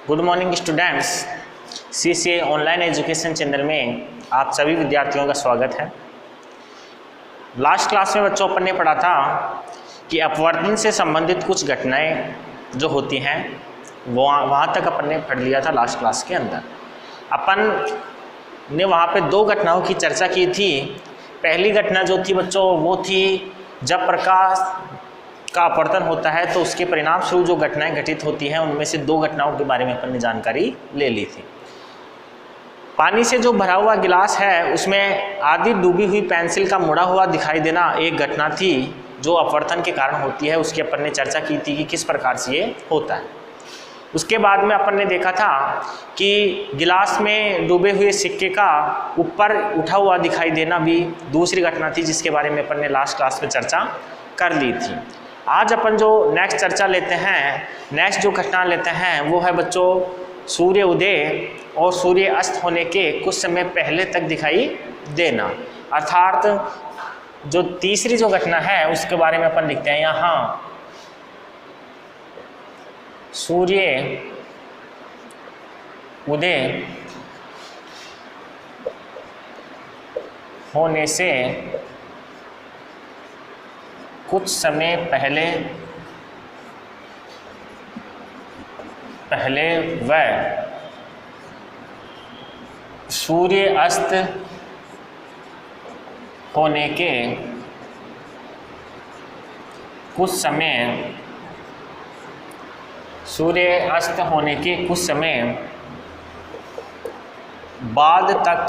Good morning students, CCA online education channel में आप सभी विद्यार्थियों का स्वागत है। लास्ट क्लास में बच्चों अपन ने पढ़ा था कि अपवर्तन से संबंधित कुछ घटनाएं जो होती हैं वो वहाँ तक अपन ने पढ़ लिया था। लास्ट क्लास के अंदर अपन ने वहाँ पे दो घटनाओं की चर्चा की थी। पहली घटना जो थी बच्चों वो थी जब प्रकाश का अपवर्तन होता है तो उसके परिणाम स्वरूप जो घटनाएं घटित होती हैं उनमें से दो घटनाओं के बारे में अपन ने जानकारी ले ली थी। पानी से जो भरा हुआ गिलास है उसमें आधी डूबी हुई पेंसिल का मुड़ा हुआ दिखाई देना एक घटना थी जो अपवर्तन के कारण होती है। उसकी अपन ने चर्चा की थी कि किस प्रकार से ये होता है। उसके बाद में अपन ने देखा था कि गिलास में डूबे हुए सिक्के का ऊपर उठा हुआ दिखाई देना भी दूसरी घटना थी जिसके बारे में अपन ने लास्ट क्लास में चर्चा कर ली थी। आज अपन जो नेक्स्ट चर्चा लेते हैं, नेक्स्ट जो घटना लेते हैं वो है बच्चों सूर्य उदय और सूर्य अस्त होने के कुछ समय पहले तक दिखाई देना। अर्थात जो तीसरी जो घटना है उसके बारे में अपन लिखते हैं यहाँ, सूर्य उदय होने से कुछ समय पहले वह सूर्य अस्त होने के कुछ समय बाद तक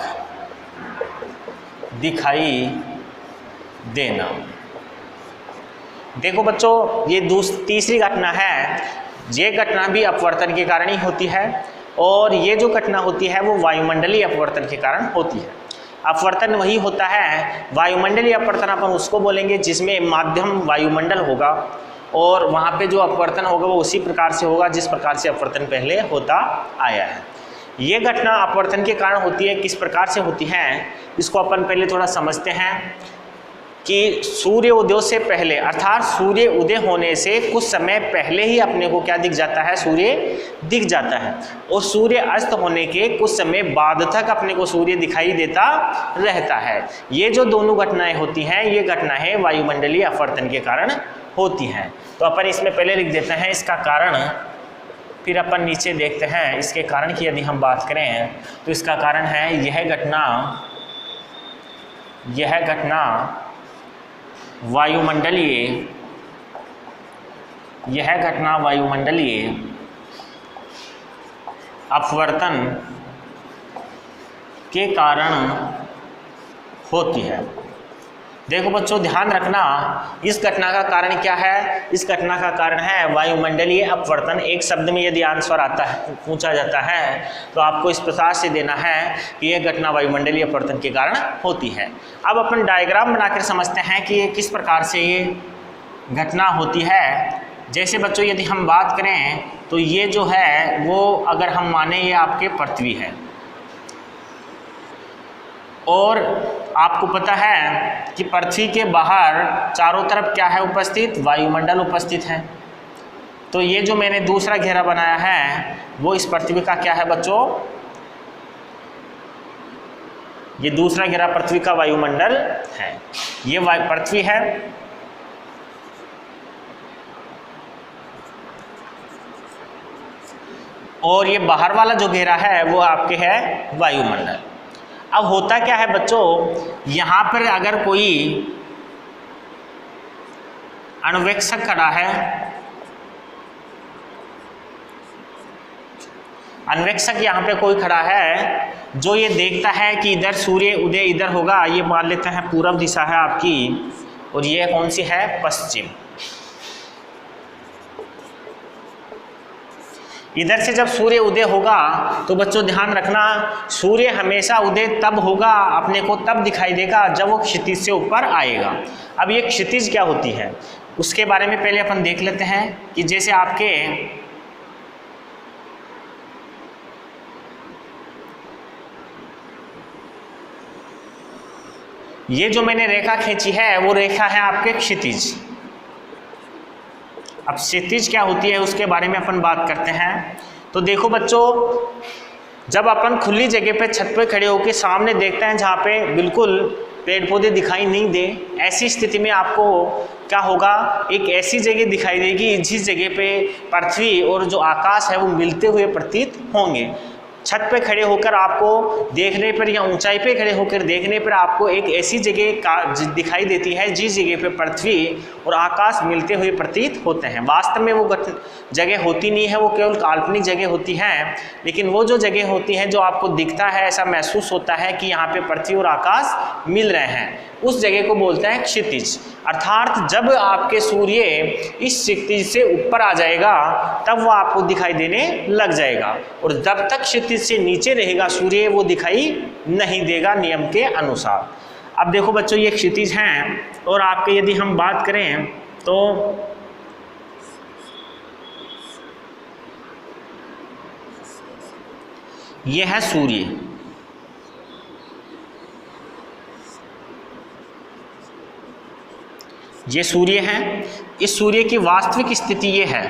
दिखाई देना। देखो बच्चों ये तीसरी घटना है। ये घटना भी अपवर्तन के कारण ही होती है और ये जो घटना होती है वो वायुमंडलीय अपवर्तन के कारण होती है। अपवर्तन वही होता है, वायुमंडलीय अपवर्तन अपन उसको बोलेंगे जिसमें माध्यम वायुमंडल होगा और वहाँ पे जो अपवर्तन होगा वो उसी प्रकार से होगा जिस प्रकार से अपवर्तन पहले होता आया है। ये घटना अपवर्तन के कारण होती है। किस प्रकार से होती है इसको अपन पहले थोड़ा समझते हैं कि सूर्य उदय से पहले अर्थात सूर्य उदय होने से कुछ समय पहले ही अपने को क्या दिख जाता है, सूर्य दिख जाता है और सूर्य अस्त होने के कुछ समय बाद तक अपने को सूर्य दिखाई देता रहता है। ये जो दोनों घटनाएं होती हैं ये घटनाएं वायुमंडलीय अपवर्तन के कारण होती हैं। तो अपन इसमें पहले लिख देते हैं इसका कारण, फिर अपन नीचे देखते हैं इसके कारण की यदि हम बात करें तो इसका कारण है यह घटना वायुमंडलीय अपवर्तन के कारण होती है। देखो बच्चों ध्यान रखना, इस घटना का कारण क्या है? इस घटना का कारण है वायुमंडलीय अपवर्तन। एक शब्द में यदि आंसर आता है, पूछा जाता है तो आपको इस प्रकार से देना है कि यह घटना वायुमंडलीय अपवर्तन के कारण होती है। अब अपन डायग्राम बनाकर समझते हैं कि ये किस प्रकार से ये घटना होती है। जैसे बच्चों यदि हम बात करें तो ये जो है वो अगर हम माने ये आपके पृथ्वी है और आपको पता है कि पृथ्वी के बाहर चारों तरफ क्या है उपस्थित, वायुमंडल उपस्थित है। तो ये जो मैंने दूसरा घेरा बनाया है वो इस पृथ्वी का क्या है बच्चों, ये दूसरा घेरा पृथ्वी का वायुमंडल है। ये पृथ्वी है और ये बाहर वाला जो घेरा है वो आपके है वायुमंडल। अब होता क्या है बच्चों, यहाँ पर अगर कोई अन्वेक्षक खड़ा है, अन्वेक्षक यहाँ पे कोई खड़ा है जो ये देखता है कि इधर सूर्य उदय इधर होगा, ये मान लेते हैं पूर्व दिशा है आपकी और ये कौन सी है, पश्चिम। इधर से जब सूर्य उदय होगा तो बच्चों ध्यान रखना सूर्य हमेशा उदय तब होगा, अपने को तब दिखाई देगा जब वो क्षितिज से ऊपर आएगा। अब ये क्षितिज क्या होती है उसके बारे में पहले अपन देख लेते हैं कि जैसे आपके ये जो मैंने रेखा खींची है वो रेखा है आपके क्षितिज। अब क्षितिज क्या होती है उसके बारे में अपन बात करते हैं। तो देखो बच्चों, जब अपन खुली जगह पे छत पे खड़े होकर सामने देखते हैं जहाँ पे बिल्कुल पेड़ पौधे दिखाई नहीं दे, ऐसी स्थिति में आपको क्या होगा, एक ऐसी जगह दिखाई देगी जिस जगह पे पृथ्वी और जो आकाश है वो मिलते हुए प्रतीत होंगे। छत पे खड़े होकर आपको देखने पर या ऊंचाई पे खड़े होकर देखने पर आपको एक ऐसी जगह दिखाई देती है जिस जगह पे पृथ्वी और आकाश मिलते हुए प्रतीत होते हैं। वास्तव में वो जगह होती नहीं है, वो केवल काल्पनिक जगह होती है, लेकिन वो जो जगह होती है जो आपको दिखता है, ऐसा महसूस होता है कि यहाँ पे पृथ्वी और आकाश मिल रहे हैं, उस जगह को बोलते हैं क्षितिज। अर्थात जब आपके सूर्य इस क्षितिज से ऊपर आ जाएगा तब वो आपको दिखाई देने लग जाएगा, और जब तक क्षितिज से नीचे रहेगा सूर्य वो दिखाई नहीं देगा नियम के अनुसार। अब देखो बच्चों, ये क्षितिज हैं, और आपके यदि हम बात करें तो ये है सूर्य, ये सूर्य है। इस सूर्य की वास्तविक स्थिति ये है,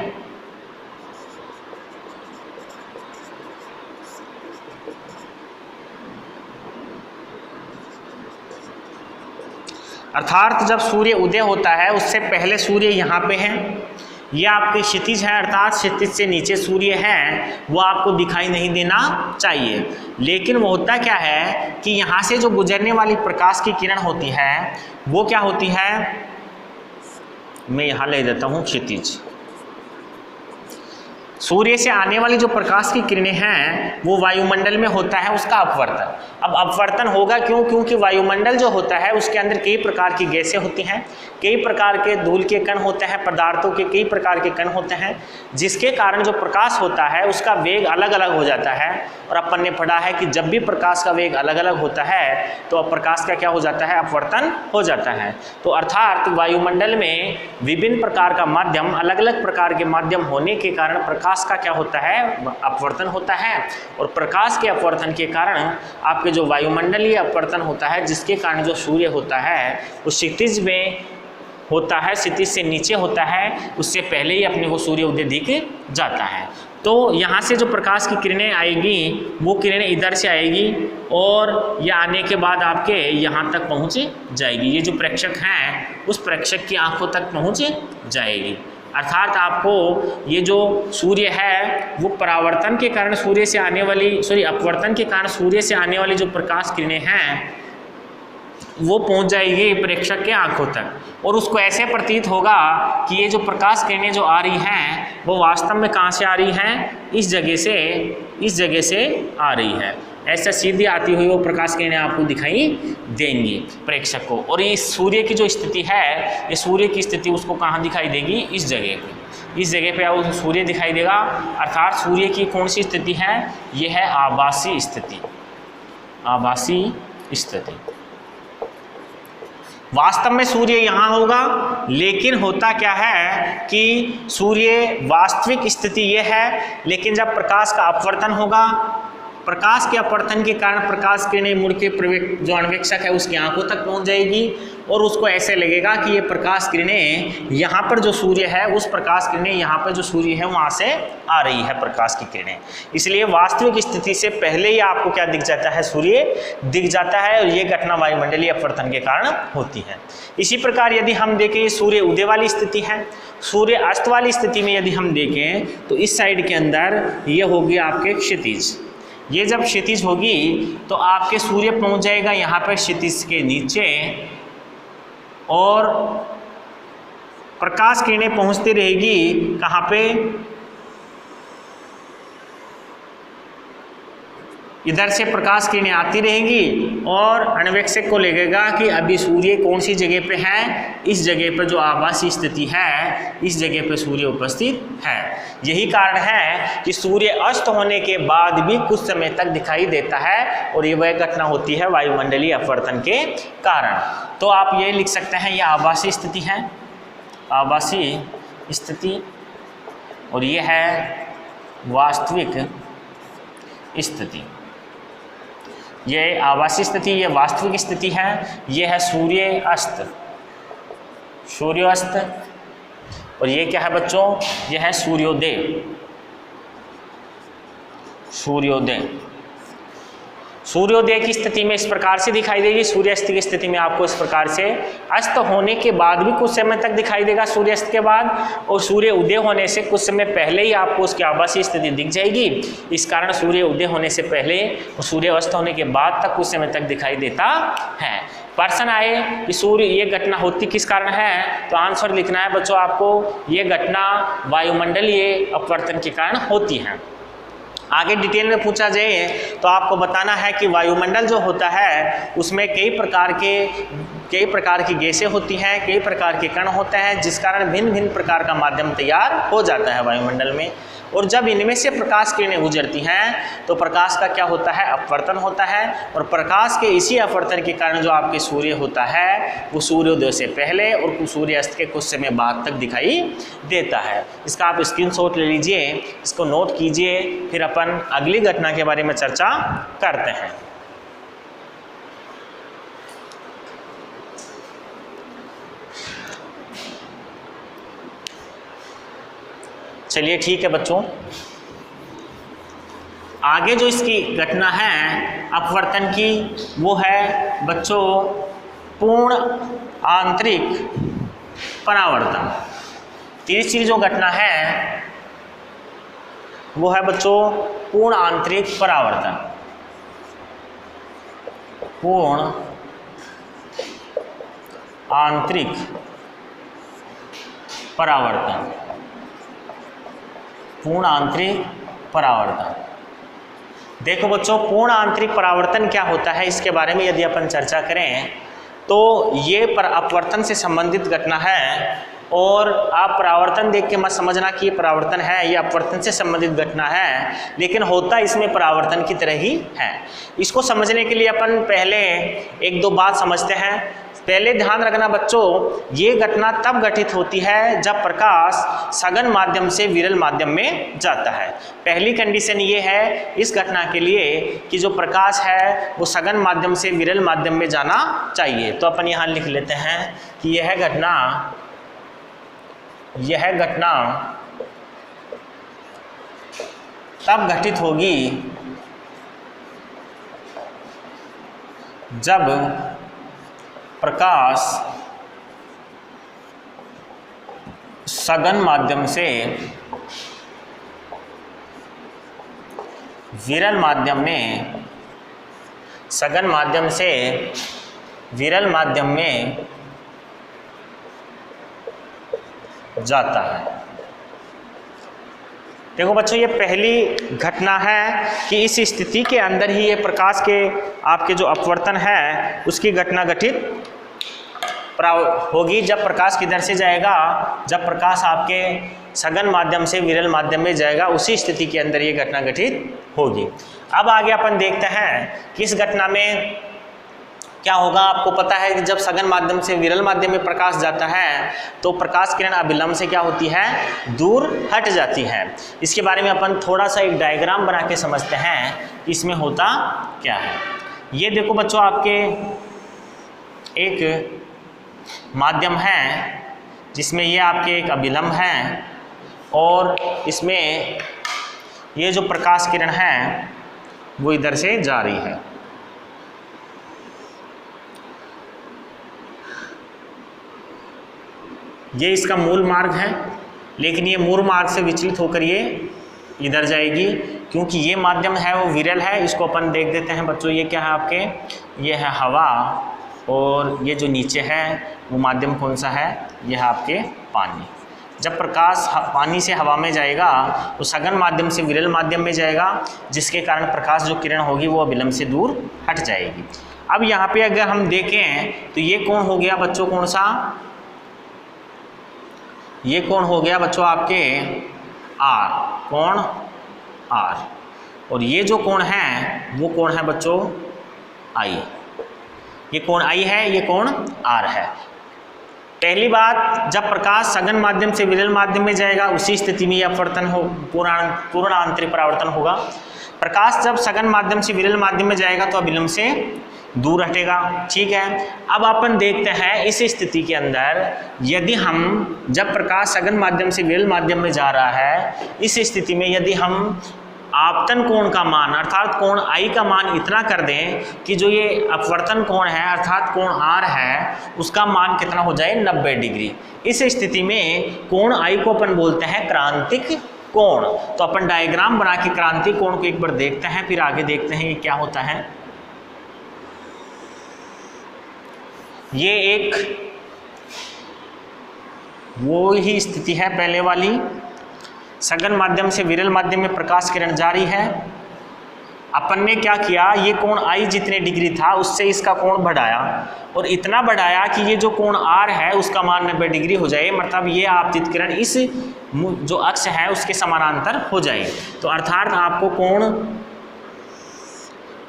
अर्थात जब सूर्य उदय होता है उससे पहले सूर्य यहाँ पे है, ये आपके क्षितिज है, अर्थात क्षितिज से नीचे सूर्य है, वो आपको दिखाई नहीं देना चाहिए। लेकिन वो होता क्या है कि यहाँ से जो गुजरने वाली प्रकाश की किरण होती है वो क्या होती है, मैं यहाँ ले देता हूँ क्षितिज। सूर्य से आने वाली जो प्रकाश की किरणें हैं वो वायुमंडल में होता है उसका अपवर्तन। अब अपवर्तन होगा क्यों? क्योंकि वायुमंडल जो होता है उसके अंदर कई प्रकार की गैसें होती हैं, कई प्रकार के धूल के कण होते हैं, पदार्थों के कई प्रकार के कण होते हैं, जिसके कारण जो प्रकाश होता है उसका वेग अलग अलग हो जाता है। और अपन ने पढ़ा है कि जब भी प्रकाश का वेग अलग अलग होता है तो प्रकाश का क्या हो जाता है, अपवर्तन हो जाता है। तो अर्थात वायुमंडल में विभिन्न प्रकार का माध्यम, अलग अलग प्रकार के माध्यम होने के कारण प्रकाश का क्या होता है, अपवर्तन होता है। और प्रकाश के अपवर्तन के कारण आपके जो वायुमंडलीय अपवर्तन होता है, जिसके कारण जो सूर्य होता है वो क्षितिज में होता है, क्षितिज से नीचे होता है, उससे पहले ही अपने को सूर्य उदय दिख जाता है। तो यहाँ से जो प्रकाश की किरणें आएगी वो किरणें इधर से आएगी और ये आने के बाद आपके यहाँ तक पहुँच जाएगी। ये जो प्रेक्षक हैं उस प्रेक्षक की आंखों तक पहुँच जाएगी। अर्थात आपको ये जो सूर्य है वो परावर्तन के कारण सूर्य से आने वाली अपवर्तन के कारण सूर्य से आने वाली जो प्रकाश किरणें हैं वो पहुंच जाएगी प्रेक्षक के आंखों तक, और उसको ऐसे प्रतीत होगा कि ये जो प्रकाश किरणें जो आ रही हैं वो वास्तव में कहाँ से आ रही हैं, इस जगह से आ रही है। ऐसा सीधी आती हुई वो प्रकाश किरणें आपको दिखाई देंगी प्रेक्षक को। और ये सूर्य की जो स्थिति है, ये सूर्य की स्थिति उसको कहाँ दिखाई देगी, इस जगह पे, इस जगह पे आपको सूर्य दिखाई देगा। अर्थात सूर्य की कौन सी स्थिति है, ये है आभासी स्थिति, आभासी स्थिति। वास्तव में सूर्य यहाँ होगा, लेकिन होता क्या है कि सूर्य वास्तविक स्थिति ये है, लेकिन जब प्रकाश का अपवर्तन होगा, प्रकाश के अपवर्तन के कारण प्रकाश किरणें मुड़ के जो अन्वेक्षक है उसकी आंखों तक पहुंच जाएगी, और उसको ऐसे लगेगा कि ये प्रकाश किरणें यहाँ पर जो सूर्य है उस प्रकाश किरणें यहाँ पर जो सूर्य है वहाँ से आ रही है प्रकाश की किरणें। इसलिए वास्तविक स्थिति से पहले ही आपको क्या दिख जाता है, सूर्य दिख जाता है, और ये घटना वायुमंडलीय अपवर्तन के कारण होती है। इसी प्रकार यदि हम देखें सूर्य उदय वाली स्थिति है, सूर्य अस्त वाली स्थिति में यदि हम देखें तो इस साइड के अंदर ये होगी आपके क्षितिज। ये जब क्षितिज होगी तो आपके सूर्य पहुंच जाएगा यहाँ पर क्षितिज के नीचे, और प्रकाश किरणें पहुंचती रहेगी कहाँ पे, इधर से प्रकाश किरणें आती रहेंगी और अन्वेक्षक को लगेगा कि अभी सूर्य कौन सी जगह पे है, इस जगह पर जो आभासी स्थिति है इस जगह पे सूर्य उपस्थित है। यही कारण है कि सूर्य अस्त होने के बाद भी कुछ समय तक दिखाई देता है, और ये वह घटना होती है वायुमंडलीय अपवर्तन के कारण। तो आप ये लिख सकते हैं ये आभासी स्थिति है, आभासी स्थिति, और ये है वास्तविक स्थिति। ये आभासी स्थिति, ये वास्तविक स्थिति है। ये है सूर्य अस्त, सूर्यास्त, और ये क्या है बच्चों, ये है सूर्योदय। सूर्योदय। सूर्योदय की स्थिति में इस प्रकार से दिखाई देगी, सूर्यास्त की स्थिति में आपको इस प्रकार से अस्त होने के बाद भी कुछ समय तक दिखाई देगा सूर्यास्त के बाद, और सूर्य उदय होने से कुछ समय पहले ही आपको उसकी आभासी स्थिति दिख जाएगी। इस कारण सूर्य उदय होने से पहले और सूर्य अस्त होने के बाद तक कुछ समय तक दिखाई देता है। प्रश्न आए कि सूर्य ये घटना होती किस कारण है, तो आंसर लिखना है बच्चों आपको, ये घटना वायुमंडलीय अपवर्तन के कारण होती है। आगे डिटेल में पूछा जाए तो आपको बताना है कि वायुमंडल जो होता है उसमें कई प्रकार की गैसें होती हैं, कई प्रकार के कण होते हैं, जिस कारण भिन्न भिन्न प्रकार का माध्यम तैयार हो जाता है वायुमंडल में। और जब इनमें से प्रकाश किरणें गुजरती हैं तो प्रकाश का क्या होता है, अपवर्तन होता है। और प्रकाश के इसी अपवर्तन के कारण जो आपके सूर्य होता है वो सूर्योदय से पहले और सूर्यास्त के कुछ समय बाद तक दिखाई देता है। इसका आप स्क्रीनशॉट ले लीजिए, इसको नोट कीजिए, फिर अपन अगली घटना के बारे में चर्चा करते हैं। चलिए ठीक है बच्चों, आगे जो इसकी घटना है अपवर्तन की वो है बच्चों पूर्ण आंतरिक परावर्तन। तीसरी जो घटना है वो है बच्चों पूर्ण आंतरिक परावर्तन। पूर्ण आंतरिक परावर्तन। पूर्ण आंतरिक परावर्तन। देखो बच्चों, पूर्ण आंतरिक परावर्तन क्या होता है इसके बारे में यदि अपन चर्चा करें तो ये अपवर्तन से संबंधित घटना है। और आप परावर्तन देख के मत समझना कि ये परावर्तन है, ये अपवर्तन से संबंधित घटना है, लेकिन होता इसमें परावर्तन की तरह ही है। इसको समझने के लिए अपन पहले एक दो बात समझते हैं। पहले ध्यान रखना बच्चों, ये घटना तब घटित होती है जब प्रकाश सघन माध्यम से विरल माध्यम में जाता है। पहली कंडीशन ये है इस घटना के लिए कि जो प्रकाश है वो सघन माध्यम से विरल माध्यम में जाना चाहिए। तो अपन यहाँ लिख लेते हैं कि यह घटना तब घटित होगी जब प्रकाश सघन माध्यम से विरल माध्यम में जाता है। देखो बच्चों, ये पहली घटना है कि इस स्थिति के अंदर ही ये प्रकाश के आपके जो अपवर्तन है उसकी घटना घटित होगी जब प्रकाश किधर से जाएगा, जब प्रकाश आपके सघन माध्यम से विरल माध्यम में जाएगा, उसी स्थिति के अंदर ये घटना घटित होगी। अब आगे अपन देखते हैं कि इस घटना में क्या होगा। आपको पता है कि जब सघन माध्यम से विरल माध्यम में प्रकाश जाता है तो प्रकाश किरण अविलंब से क्या होती है, दूर हट जाती है। इसके बारे में अपन थोड़ा सा एक डायग्राम बना के समझते हैं इसमें होता क्या है। ये देखो बच्चों, आपके एक माध्यम है जिसमें ये आपके एक अविलंब है और इसमें ये जो प्रकाश किरण है वो इधर से जा रही है। ये इसका मूल मार्ग है, लेकिन ये मूल मार्ग से विचलित होकर ये इधर जाएगी। क्योंकि ये माध्यम है वो विरल है, इसको अपन देख देते हैं बच्चों। ये क्या है आपके, ये है हवा, और ये जो नीचे है वो माध्यम कौन सा है, यह है आपके पानी। जब प्रकाश पानी से हवा में जाएगा तो सघन माध्यम से विरल माध्यम में जाएगा, जिसके कारण प्रकाश जो किरण होगी वो अविलंब से दूर हट जाएगी। अब यहाँ पे अगर हम देखें तो ये कौन हो गया बच्चों, कौन सा, ये कौन हो गया बच्चों आपके आर, कोण आर। और ये जो कोण है वो कोण है बच्चों आई। ये कोण आई है, ये कोण आर है। पहली बात, जब प्रकाश सघन माध्यम से विरल माध्यम में जाएगा उसी स्थिति में यह अपवर्तन हो, पूर्ण आंतरिक परावर्तन होगा। प्रकाश जब सघन माध्यम से विरल माध्यम में जाएगा तो अविलंब से दूर हटेगा। ठीक है, अब अपन देखते हैं इस स्थिति के अंदर यदि हम, जब प्रकाश सघन माध्यम से विरल माध्यम में जा रहा है, इस स्थिति में यदि हम आपतन कोण का मान अर्थात कोण आई का मान इतना कर दें कि जो ये अपवर्तन कोण है अर्थात कोण आर है उसका मान कितना हो जाए 90 डिग्री। इस स्थिति में कोण आई को अपन बोलते हैं क्रांतिक कोण। तो अपन डायग्राम बना के क्रांतिक कोण को एक बार देखते हैं, फिर आगे देखते हैं ये क्या होता है। ये एक वो ही स्थिति है पहले वाली, सघन माध्यम से विरल माध्यम में प्रकाश किरण जारी है। अपन ने क्या किया, ये कोण आई जितने डिग्री था उससे इसका कोण बढ़ाया और इतना बढ़ाया कि ये जो कोण आर है उसका मान 90 डिग्री हो जाए, मतलब ये आपतित किरण इस जो अक्ष है उसके समानांतर हो जाए। तो अर्थात आपको कोण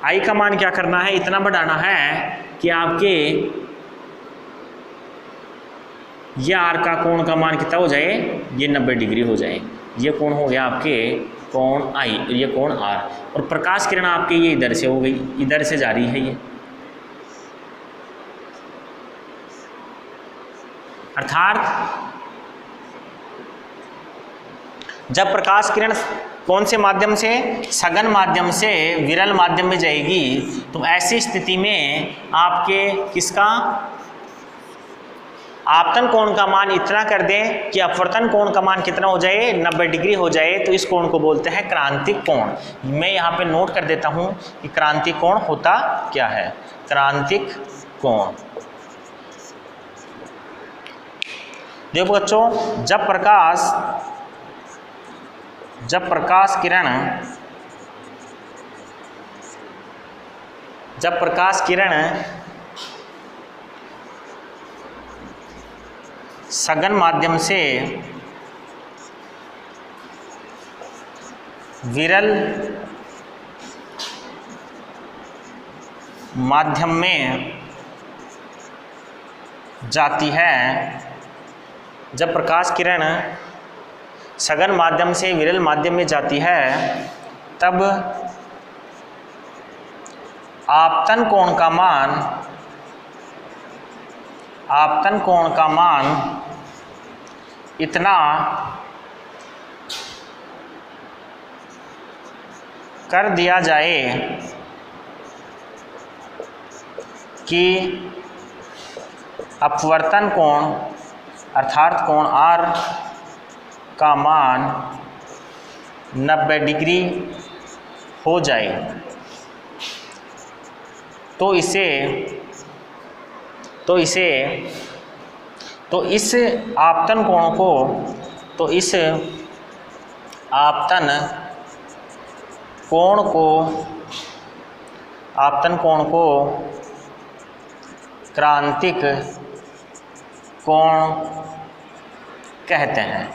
आई का मान क्या करना है, इतना बढ़ाना है कि आपके ये आर का कोण का मान कितना हो जाए, ये 90 डिग्री हो जाए। ये कोण हो गया आपके कोण आई और ये कोण आर, और प्रकाश किरण आपके ये इधर से हो गई, इधर से जा रही है ये। अर्थात जब प्रकाश किरण कौन से माध्यम से, सघन माध्यम से विरल माध्यम में जाएगी तो ऐसी स्थिति में आपके किसका आपतन कोण का मान इतना कर दें कि अपवर्तन कोण का मान कितना हो जाए, 90 डिग्री हो जाए, तो इस कोण को बोलते हैं क्रांतिक कोण। मैं यहाँ पे नोट कर देता हूँ कि क्रांतिक कोण होता क्या है। क्रांतिक कोण, देखो बच्चों, जब प्रकाश किरण सघन माध्यम से विरल माध्यम में जाती है, जब प्रकाश किरण सघन माध्यम से विरल माध्यम में जाती है तब आपतन कोण का मान इतना कर दिया जाए कि अपवर्तन कोण अर्थात कोण आर का मान 90 डिग्री हो जाए, तो इस आपतन कोण को क्रांतिक कोण कहते हैं।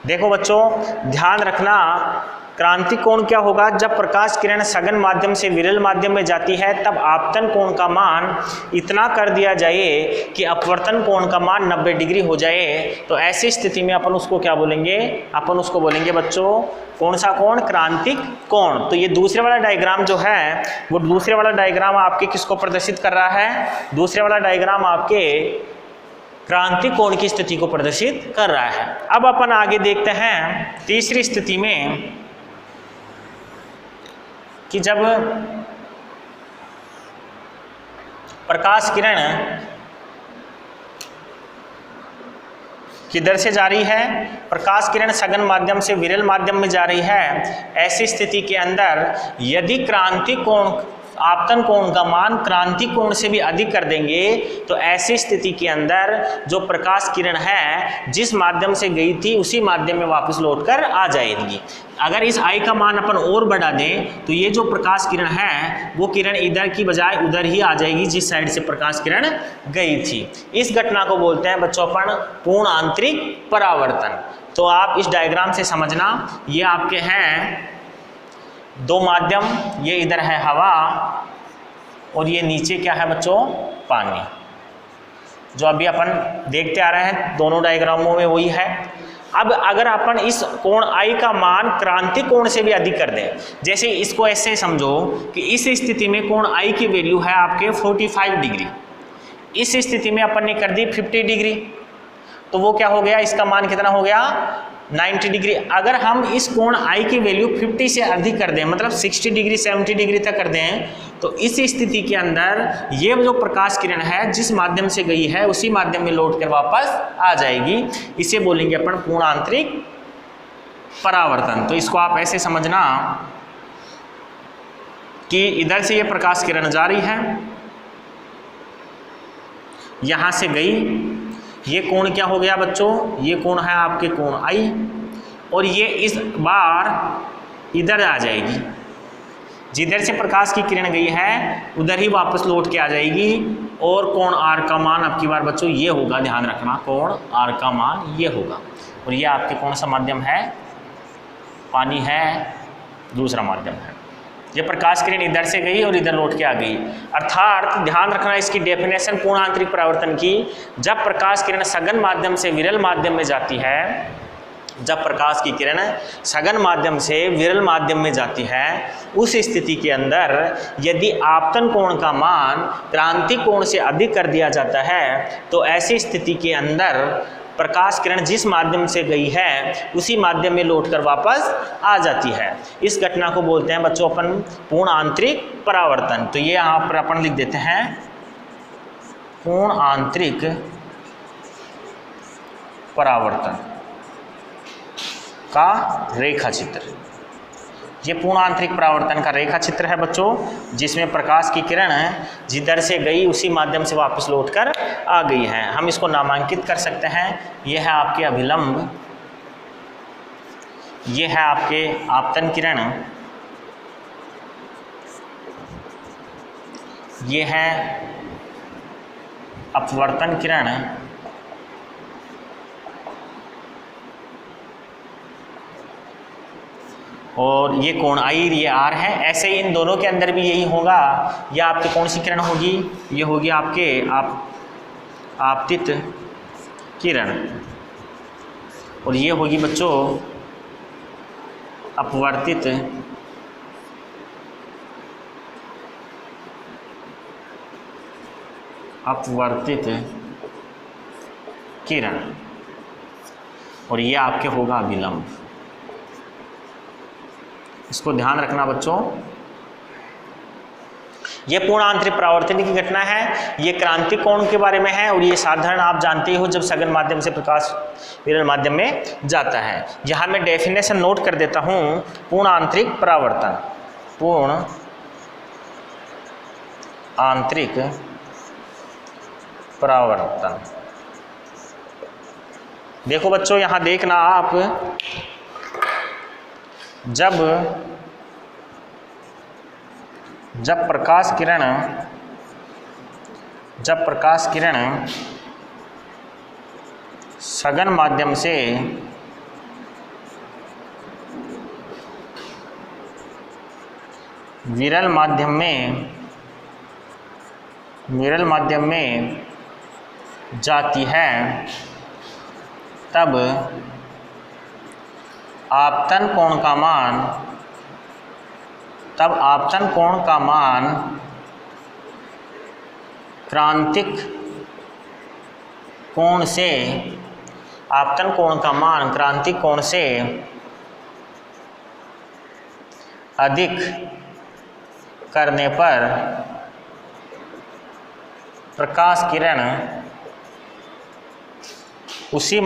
देखो बच्चों, ध्यान रखना, क्रांतिक कोण क्या होगा, जब प्रकाश किरण सघन माध्यम से विरल माध्यम में जाती है तब आपतन कोण का मान इतना कर दिया जाए कि अपवर्तन कोण का मान 90 डिग्री हो जाए। तो ऐसी स्थिति में अपन उसको क्या बोलेंगे, अपन उसको बोलेंगे बच्चों कौन सा कोण, क्रांतिक कोण। तो ये दूसरे वाला डायग्राम जो है वो दूसरे वाला डायग्राम आपके किसको प्रदर्शित कर रहा है, दूसरे वाला डायग्राम आपके क्रांतिक कोण की स्थिति को प्रदर्शित कर रहा है। अब अपन आगे देखते हैं तीसरी स्थिति में कि जब प्रकाश किरण किधर से जा रही है, प्रकाश किरण सघन माध्यम से विरल माध्यम में जा रही है, ऐसी स्थिति के अंदर यदि क्रांतिक कोण आपतन कोण का मान क्रांतिक कोण से भी अधिक कर देंगे तो ऐसी स्थिति के अंदर जो प्रकाश किरण है जिस माध्यम से गई थी उसी माध्यम में वापस लौटकर आ जाएगी। अगर इस आई का मान अपन और बढ़ा दें तो ये जो प्रकाश किरण है वो किरण इधर की बजाय उधर ही आ जाएगी जिस साइड से प्रकाश किरण गई थी। इस घटना को बोलते हैं बच्चों अपन पूर्ण आंतरिक परावर्तन। तो आप इस डायग्राम से समझना, ये आपके हैं दो माध्यम, ये इधर है हवा और ये नीचे क्या है बच्चों, पानी। जो अभी अपन देखते आ रहे हैं दोनों डायग्रामों में वही है। अब अगर अपन इस कोण आई का मान क्रांतिक कोण से भी अधिक कर दें, जैसे इसको ऐसे समझो कि इस स्थिति में कोण आई की वैल्यू है आपके 45 डिग्री, इस स्थिति में अपन ने कर दी 50 डिग्री, तो वो क्या हो गया, इसका मान कितना हो गया 90 डिग्री। अगर हम इस कोण आई की वैल्यू 50 से अधिक कर दें, मतलब 60 डिग्री 70 डिग्री तक कर दें, तो इस स्थिति के अंदर ये जो प्रकाश किरण है जिस माध्यम से गई है उसी माध्यम में लौट कर वापस आ जाएगी। इसे बोलेंगे अपन पूर्ण आंतरिक परावर्तन। तो इसको आप ऐसे समझना कि इधर से ये प्रकाश किरण जा रही है, यहां से गई, ये कोण क्या हो गया बच्चों, ये कोण है आपके कोण आई, और ये इस बार इधर आ जाएगी, जिधर से प्रकाश की किरण गई है उधर ही वापस लौट के आ जाएगी, और कोण आर का मान अब की बार बच्चों ये होगा, ध्यान रखना, कोण आर का मान ये होगा। और ये आपके कौन सा माध्यम है, पानी है, दूसरा माध्यम है। ये प्रकाश किरण इधर से गई और इधर लौट के आ गई, अर्थात ध्यान रखना इसकी डेफिनेशन पूर्ण आंतरिक परावर्तन की, जब प्रकाश किरण सघन माध्यम से विरल माध्यम में जाती है, जब प्रकाश की किरण सघन माध्यम से विरल माध्यम में जाती है, उस स्थिति के अंदर यदि आपतन कोण का मान क्रांतिक कोण से अधिक कर दिया जाता है, तो ऐसी स्थिति के अंदर प्रकाश किरण जिस माध्यम से गई है उसी माध्यम में लौटकर वापस आ जाती है। इस घटना को बोलते हैं बच्चों अपन पूर्ण आंतरिक परावर्तन। तो ये यहाँ पर अपन लिख देते हैं पूर्ण आंतरिक परावर्तन का रेखा चित्र। ये पूर्ण आंतरिक परावर्तन का रेखा चित्र है बच्चों, जिसमें प्रकाश की किरण जिधर से गई उसी माध्यम से वापस लौटकर आ गई है। हम इसको नामांकित कर सकते हैं, ये है आपके अभिलंब, ये है आपके आपतन किरण, ये है अपवर्तन किरण, और ये कोण आई, ये आर है। ऐसे ही इन दोनों के अंदर भी यही होगा। यह आपके कौन सी किरण होगी, ये होगी आपके आपतित किरण, और ये होगी बच्चों अपवर्तित किरण, और ये आपके होगा अभिलंब। इसको ध्यान रखना बच्चों। ये पूर्ण आंतरिक परावर्तन की घटना है, ये क्रांतिक कोण के बारे में है, और ये साधारण आप जानते ही हो जब सघन माध्यम से प्रकाश विरल माध्यम में जाता है। यहाँ मैं डेफिनेशन नोट कर देता हूँ। पूर्ण आंतरिक परावर्तन, पूर्ण आंतरिक परावर्तन। देखो बच्चों यहाँ देखना आप, जब प्रकाश किरण सघन माध्यम से विरल माध्यम में जाती है, तब आपतन कोण का मान क्रांतिक कोण से अधिक करने पर प्रकाश किरण उसी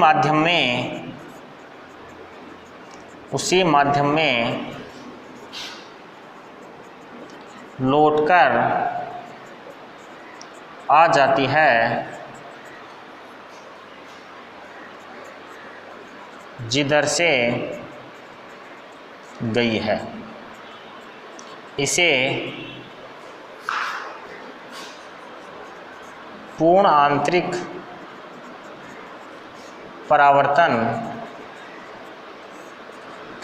माध्यम में लौटकर आ जाती है, जिधर से गई है। इसे पूर्ण आंतरिक परावर्तन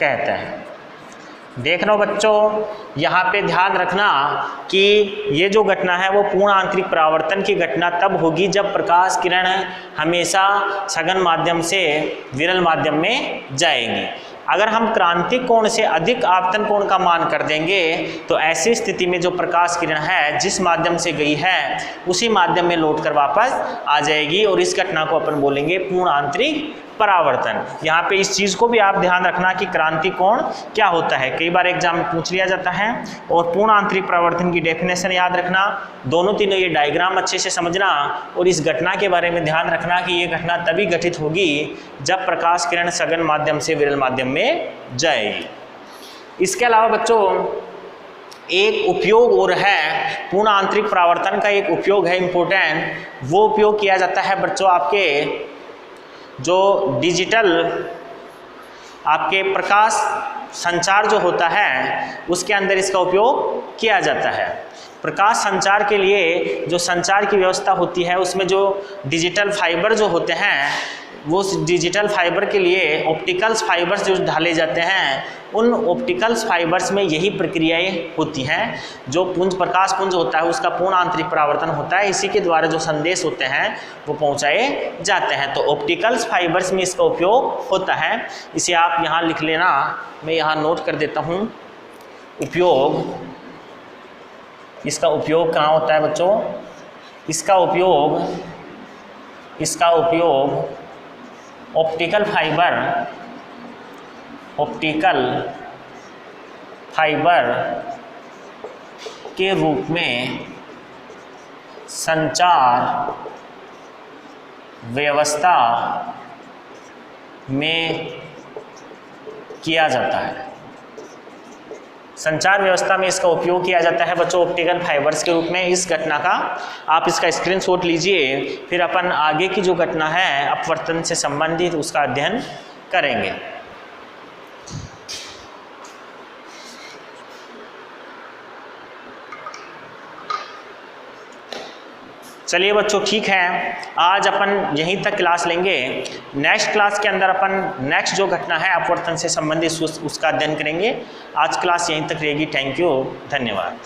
कहते हैं। देख लो बच्चों, यहाँ पे ध्यान रखना कि ये जो घटना है वो पूर्ण आंतरिक परावर्तन की घटना तब होगी जब प्रकाश किरण हमेशा सघन माध्यम से विरल माध्यम में जाएगी। अगर हम क्रांतिक कोण से अधिक आपतन कोण का मान कर देंगे तो ऐसी स्थिति में जो प्रकाश किरण है जिस माध्यम से गई है उसी माध्यम में लौटकर वापस आ जाएगी, और इस घटना को अपन बोलेंगे पूर्ण आंतरिक परावर्तन। यहाँ पे इस चीज़ को भी आप ध्यान रखना कि क्रांति कोण क्या होता है, कई बार एग्जाम में पूछ लिया जाता है। और पूर्ण आंतरिक परावर्तन की डेफिनेशन याद रखना, दोनों तीनों ये डायग्राम अच्छे से समझना और इस घटना के बारे में ध्यान रखना कि ये घटना तभी घटित होगी जब प्रकाश किरण सघन माध्यम से विरल माध्यम में जाएगी। इसके अलावा बच्चों एक उपयोग और है, पूर्ण आंतरिक परावर्तन का एक उपयोग है इम्पोर्टेंट, वो उपयोग किया जाता है बच्चों आपके जो डिजिटल आपके प्रकाश संचार जो होता है उसके अंदर इसका उपयोग किया जाता है। प्रकाश संचार के लिए जो संचार की व्यवस्था होती है उसमें जो डिजिटल फाइबर जो होते हैं, वो डिजिटल फाइबर के लिए ऑप्टिकल्स फाइबर्स जो ढाले जाते हैं, उन ऑप्टिकल्स फाइबर्स में यही प्रक्रियाएं होती हैं। जो पुंज प्रकाश पुंज होता है उसका पूर्ण आंतरिक परावर्तन होता है, इसी के द्वारा जो संदेश होते हैं वो पहुंचाए जाते हैं। तो ऑप्टिकल्स फाइबर्स में इसका उपयोग होता है, इसे आप यहाँ लिख लेना, मैं यहाँ नोट कर देता हूँ। उपयोग, इसका उपयोग कहाँ होता है बच्चों? इसका उपयोग ऑप्टिकल फाइबर के रूप में संचार व्यवस्था में किया जाता है। संचार व्यवस्था में इसका उपयोग किया जाता है बच्चों ऑप्टिकल फाइबर्स के रूप में। इस घटना का आप इसका स्क्रीनशॉट लीजिए, फिर अपन आगे की जो घटना है अपवर्तन से संबंधित उसका अध्ययन करेंगे। चलिए बच्चों ठीक है, आज अपन यहीं तक क्लास लेंगे। नेक्स्ट क्लास के अंदर अपन नेक्स्ट जो घटना है अपवर्तन से संबंधित उसका अध्ययन करेंगे। आज क्लास यहीं तक रहेगी। थैंक यू, धन्यवाद।